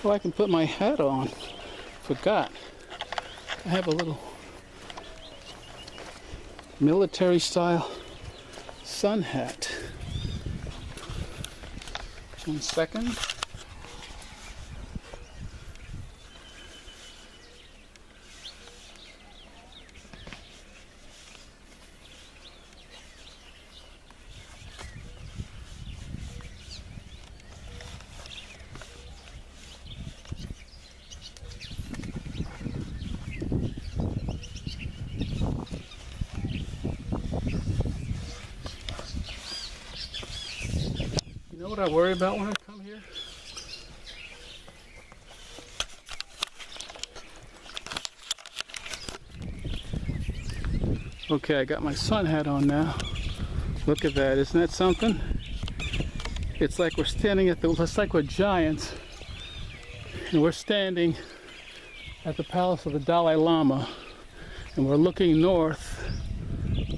Oh, I can put my hat on. Forgot. I have a little military style sun hat. 1 second. You know what I worry about when I come here? Okay, I got my sun hat on now. Look at that, isn't that something? It's like we're standing at it's like we're giants. And we're standing at the palace of the Dalai Lama. And we're looking north,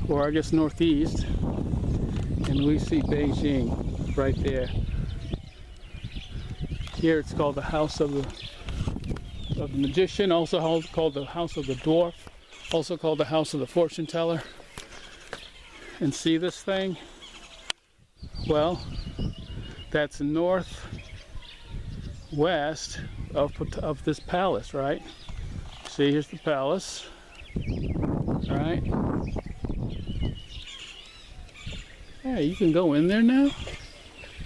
or I guess northeast. And we see Beijing right there. Here it's called the House of the Magician, also called the House of the Dwarf, also called the House of the Fortune Teller. And see this thing? Well, that's northwest of this palace, right? See, here's the palace, right? Hey, you can go in there now?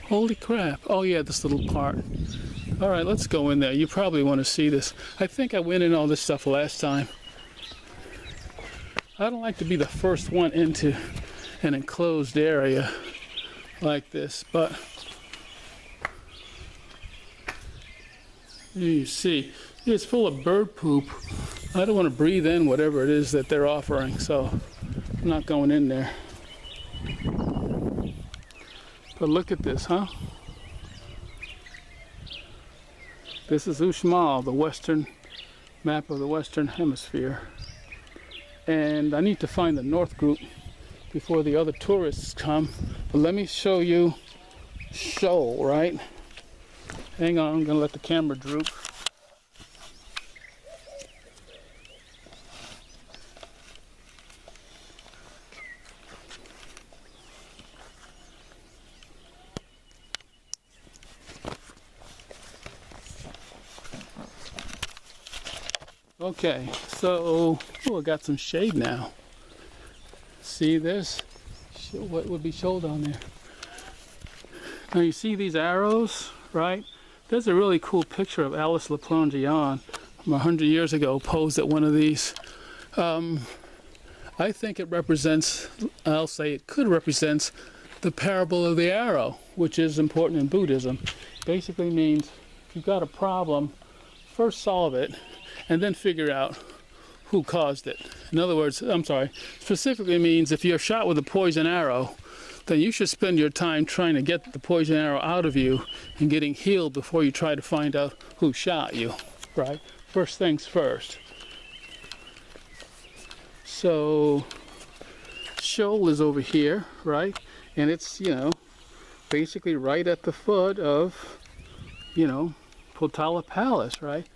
Holy crap. Oh yeah, this little part. All right, let's go in there. You probably want to see this. I think I went in all this stuff last time. I don't like to be the first one into an enclosed area like this, but you see, it's full of bird poop. I don't want to breathe in whatever it is that they're offering, so I'm not going in there. But look at this, huh? This is Uxmal, the western map of the Western Hemisphere. And I need to find the north group before the other tourists come. But let me show you Shoal, right? Hang on, I'm gonna let the camera droop. Okay, so I got some shade now. See this? What would be Shoal down there? Now you see these arrows, right? There's a really cool picture of Alice Le Plongeon from 100 years ago, posed at one of these. I think it represents, I'll say it could represent the parable of the arrow, which is important in Buddhism. Basically means if you've got a problem, first solve it, and then figure out who caused it. In other words, specifically means if you're shot with a poison arrow, then you should spend your time trying to get the poison arrow out of you and getting healed before you try to find out who shot you, right? First things first. So, Shoal is over here, right? And it's, basically right at the foot of, Potala Palace, right?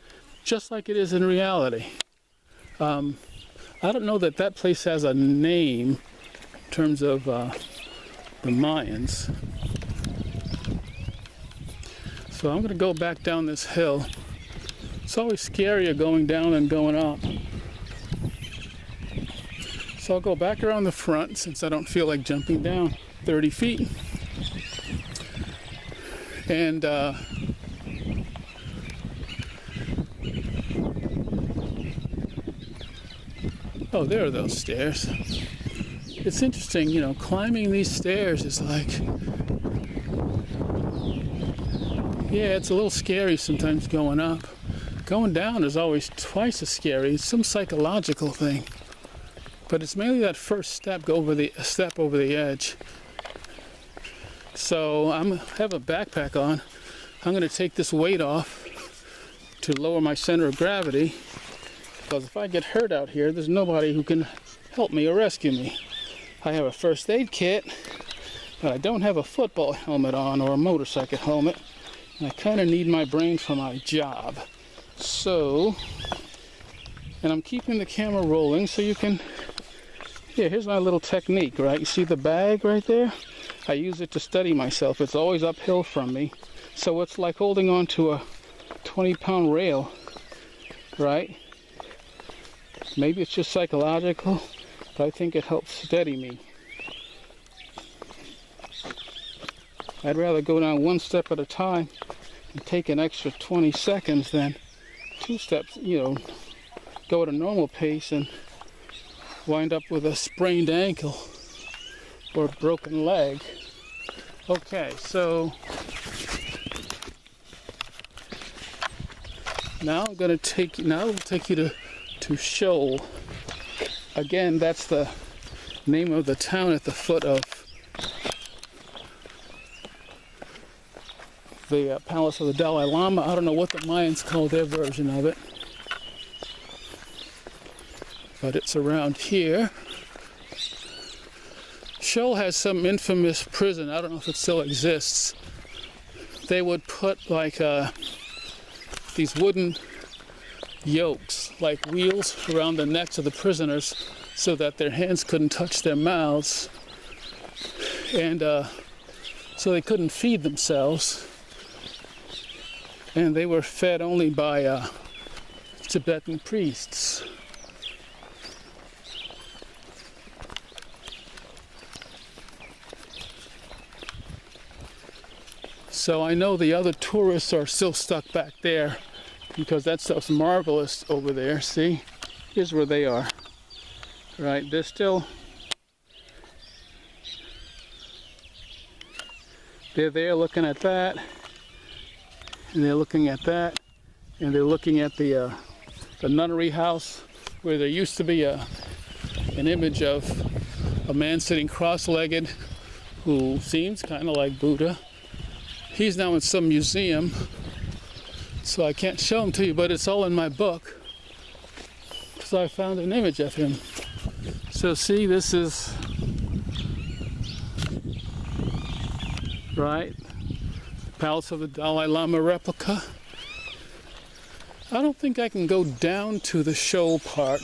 Just like it is in reality. I don't know that place has a name in terms of the Mayans. So I'm going to go back down this hill. It's always scarier going down than going up. So I'll go back around the front since I don't feel like jumping down 30 feet. And oh, there are those stairs. It's interesting, climbing these stairs is like, yeah, it's a little scary sometimes going up. Going down is always twice as scary. It's some psychological thing. But it's mainly that first step over the edge. So I have a backpack on. I'm going to take this weight off to lower my center of gravity. Because if I get hurt out here, there's nobody who can help me or rescue me. I have a first aid kit, but I don't have a football helmet on or a motorcycle helmet. And I kind of need my brain for my job. So, and I'm keeping the camera rolling so you can, yeah, here's my little technique, right? You see the bag right there? I use it to steady myself. It's always uphill from me. So it's like holding on to a 20-pound rail, right? Maybe it's just psychological, but I think it helps steady me. I'd rather go down one step at a time and take an extra 20 seconds than 2 steps, you know, go at a normal pace and wind up with a sprained ankle or a broken leg. Okay, so now I'm going to take you to Shoal. Again, that's the name of the town at the foot of the Palace of the Dalai Lama. I don't know what the Mayans call their version of it, but it's around here. Shoal has some infamous prison. I don't know if it still exists. They would put like these wooden yokes, like wheels, around the necks of the prisoners so that their hands couldn't touch their mouths, and so they couldn't feed themselves. And they were fed only by Tibetan priests. So I know the other tourists are still stuck back there because that stuff's marvelous over there. See? Here's where they are. Right? They're still... They're there looking at that. And they're looking at that. And they're looking at the nunnery house where there used to be an image of a man sitting cross-legged who seems kind of like Buddha. He's now in some museum, so I can't show him to you, but it's all in my book, because I found an image of him. So see, this is, right, Palace of the Dalai Lama replica. I don't think I can go down to the Shoal part.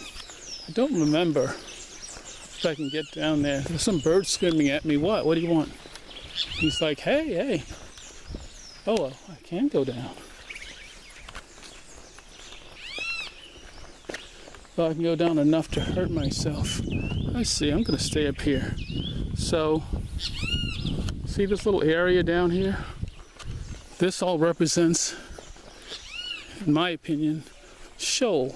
I don't remember if I can get down there. There's some bird screaming at me. What? What do you want? He's like, hey, hey. Oh, well, I can go down. Well, I can go down enough to hurt myself. I see, I'm going to stay up here. So, see this little area down here? This all represents, in my opinion, Shoal.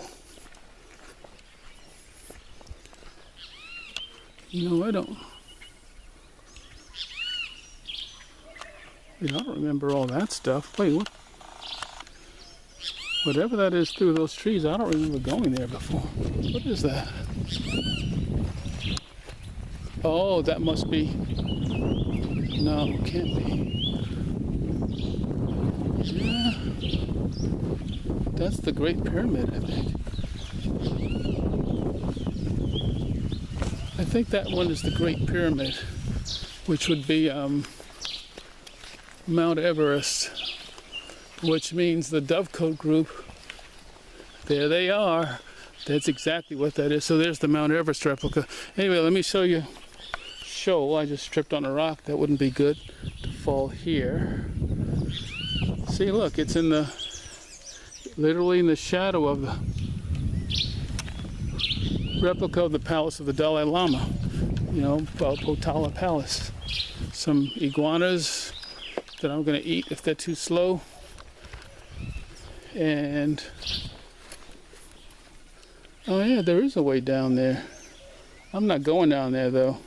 You know, I don't remember all that stuff. Wait, what? Whatever that is through those trees, I don't remember going there before. What is that? Oh, that must be... No, it can't be. Yeah. That's the Great Pyramid, I think. I think that one is the Great Pyramid, which would be Mount Everest, which means the Dovecote group, there they are. That's exactly what that is. So there's the Mount Everest replica. Anyway, let me show you Shoal. I just tripped on a rock. That wouldn't be good to fall here. See, look, it's in the, literally in the shadow of the replica of the Palace of the Dalai Lama. You know, Potala Palace. Some iguanas that I'm going to eat if they're too slow. And oh yeah, there is a way down there. I'm not going down there though.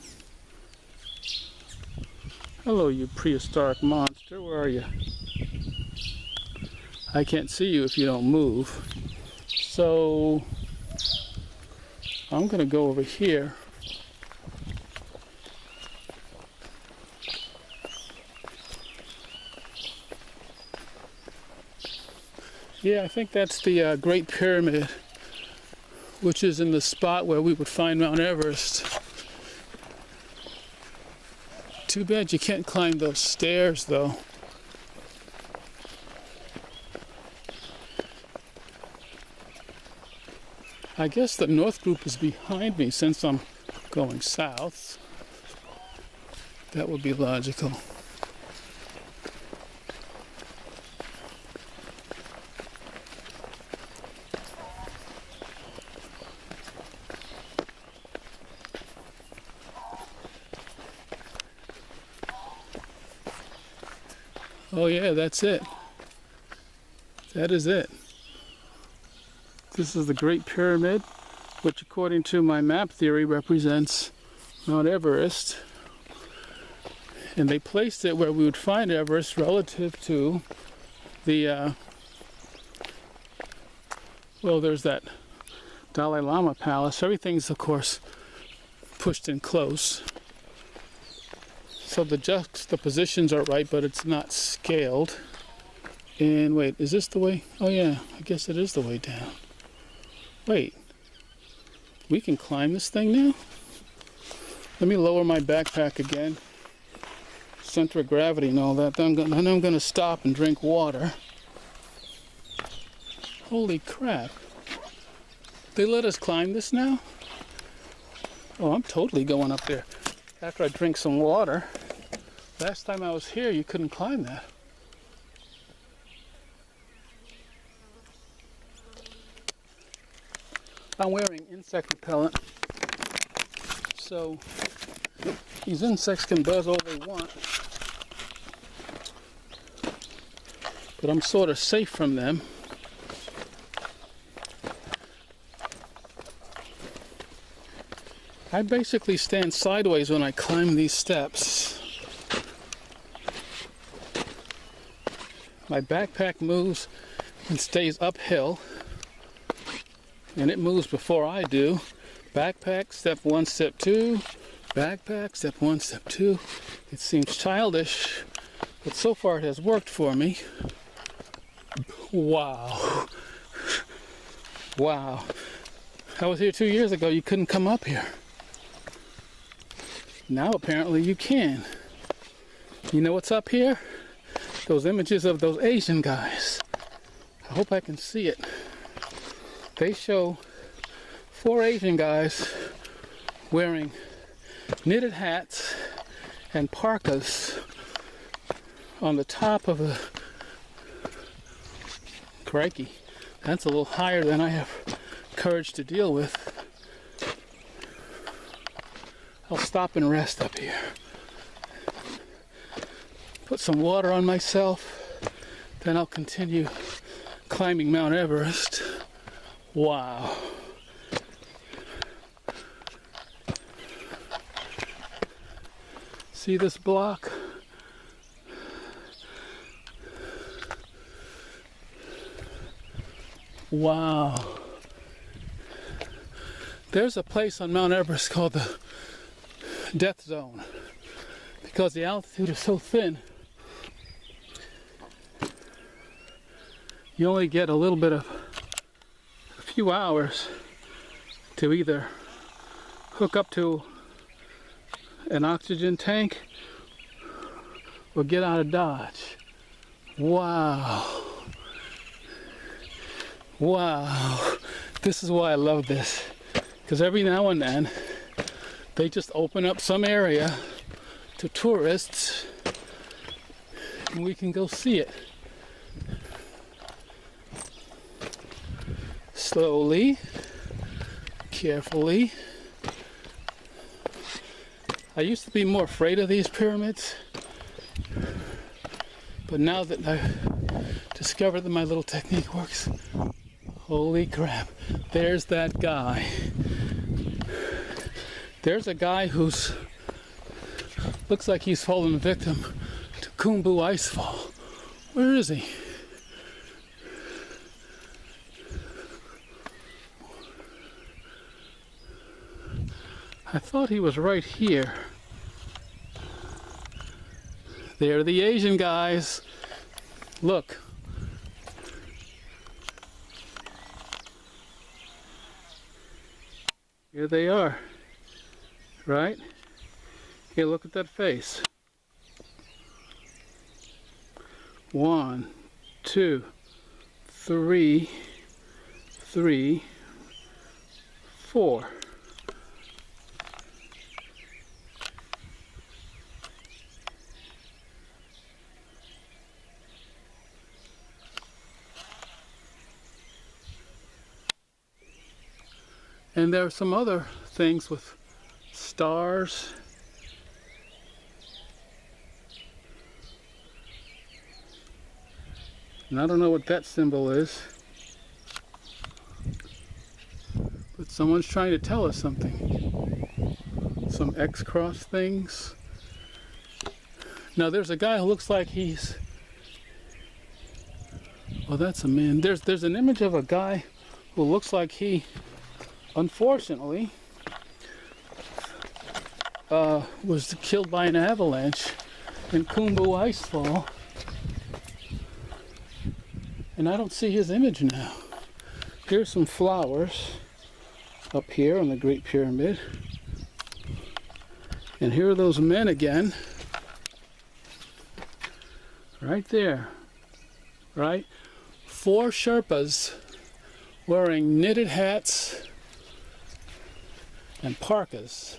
Hello, you prehistoric monster. Where are you? I can't see you if you don't move. So I'm going to go over here. Yeah, I think that's the Great Pyramid, which is in the spot where we would find Mount Everest. Too bad you can't climb those stairs, though. I guess the north group is behind me since I'm going south. That would be logical. Oh yeah, that's it. That is it. This is the Great Pyramid, which according to my map theory represents Mount Everest. And they placed it where we would find Everest relative to the, well, there's that Dalai Lama Palace. Everything's, of course, pushed in close. So the juxtapositions are right, but it's not scaled. And wait, is this the way? Oh yeah, I guess it is the way down. Wait, we can climb this thing now? Let me lower my backpack again. Center of gravity and all that. Then I'm gonna stop and drink water. Holy crap. They let us climb this now? Oh, I'm totally going up there after I drink some water. Last time I was here, you couldn't climb that. I'm wearing insect repellent, so these insects can buzz all they want, but I'm sort of safe from them. I basically stand sideways when I climb these steps. My backpack moves and stays uphill, and it moves before I do. Backpack, step one, step two. Backpack, step one, step two. It seems childish, but so far it has worked for me. Wow. Wow. I was here 2 years ago, you couldn't come up here. Now apparently you can. You know what's up here? Those images of those Asian guys. I hope I can see it. They show 4 Asian guys wearing knitted hats and parkas on the top of a... Crikey, that's a little higher than I have courage to deal with. I'll stop and rest up here. Put some water on myself, then I'll continue climbing Mount Everest. Wow. See this block? Wow. There's a place on Mount Everest called the Death Zone because the altitude is so thin. You only get a little bit of a few hours to either hook up to an oxygen tank or get out of Dodge. Wow. Wow. This is why I love this. Because every now and then they just open up some area to tourists and we can go see it. Slowly, carefully. I used to be more afraid of these pyramids, but now that I've discovered that my little technique works, holy crap, there's that guy. There's a guy who's looks like he's fallen victim to Khumbu icefall. Where is he? I thought he was right here. They're the Asian guys. Look. Here they are. Right? Here, look at that face. 1, 2, 3, 3, before. And there are some other things with stars. And I don't know what that symbol is, but someone's trying to tell us something. Some X-cross things. Now there's a guy who looks like he's, oh, that's a man. There's an image of a guy who looks like he, unfortunately, was killed by an avalanche in Uxmal2. And I don't see his image now. Here's some flowers up here on the Great Pyramid. And here are those men again. Right there. Right? 4 Sherpas wearing knitted hats and parkas.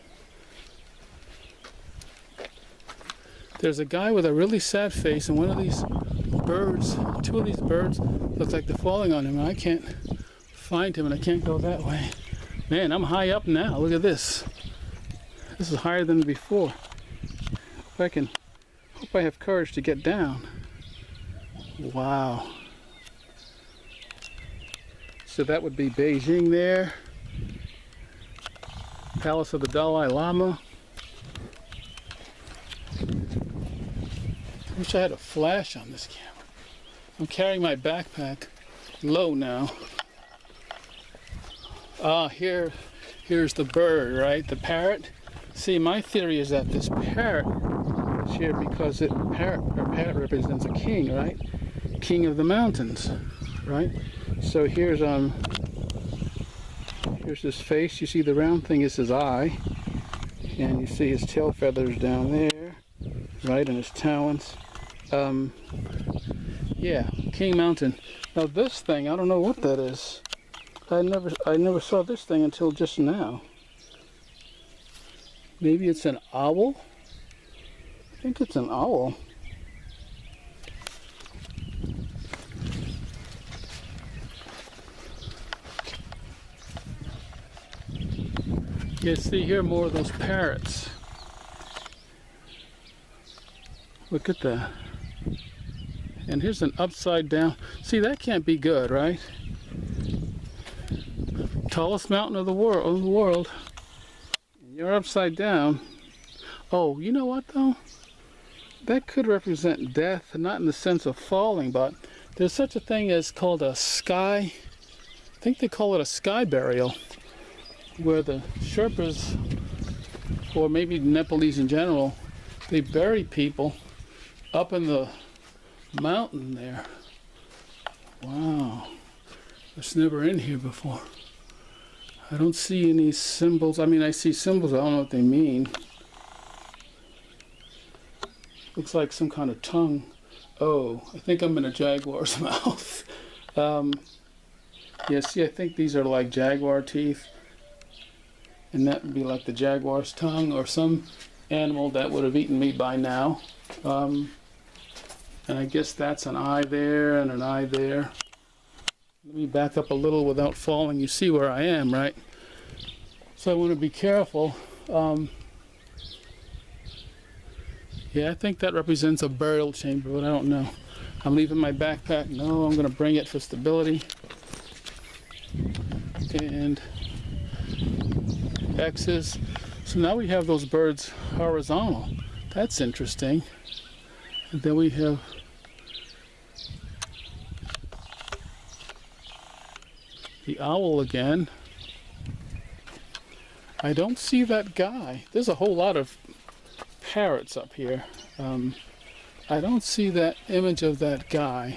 There's a guy with a really sad face, and one of these birds, 2 of these birds, look like they're falling on him, and I can't find him, and I can't go that way. Man, I'm high up now. Look at this. This is higher than before. Hope I have courage to get down. Wow. So that would be Beijing there. Palace of the Dalai Lama. I wish I had a flash on this camera. I'm carrying my backpack low now. Here's the bird, right? The parrot. See, my theory is that this parrot is here because parrot represents a king, right? King of the mountains, right? So here's his face. You see the round thing is his eye, and you see his tail feathers down there, right, and his talons. Yeah, King Mountain. Now this thing, I don't know what that is. I never saw this thing until just now. Maybe it's an owl? I think it's an owl. You see here more of those parrots. Look at that. And here's an upside down. See, that can't be good, right? Tallest mountain of the world. You're upside down. Oh, you know what though? That could represent death, not in the sense of falling, but there's such a thing as called a sky. I think they call it a sky burial, where the Sherpas, or maybe Nepalese in general, they bury people up in the mountain there. Wow. I was never in here before. I don't see any symbols. I mean, I see symbols, I don't know what they mean. Looks like some kind of tongue. Oh, I think I'm in a jaguar's mouth. Yeah, see, I think these are like jaguar teeth. And that would be like the jaguar's tongue, or some animal that would have eaten me by now. And I guess that's an eye there and an eye there. Let me back up a little without falling. You see where I am, right? So I want to be careful. Yeah, I think that represents a burial chamber, but I don't know. I'm leaving my backpack. No, I'm going to bring it for stability. And X's. So now we have those birds horizontal. That's interesting. And then we have the owl again. I don't see that guy. There's a whole lot of parrots up here. I don't see that image of that guy.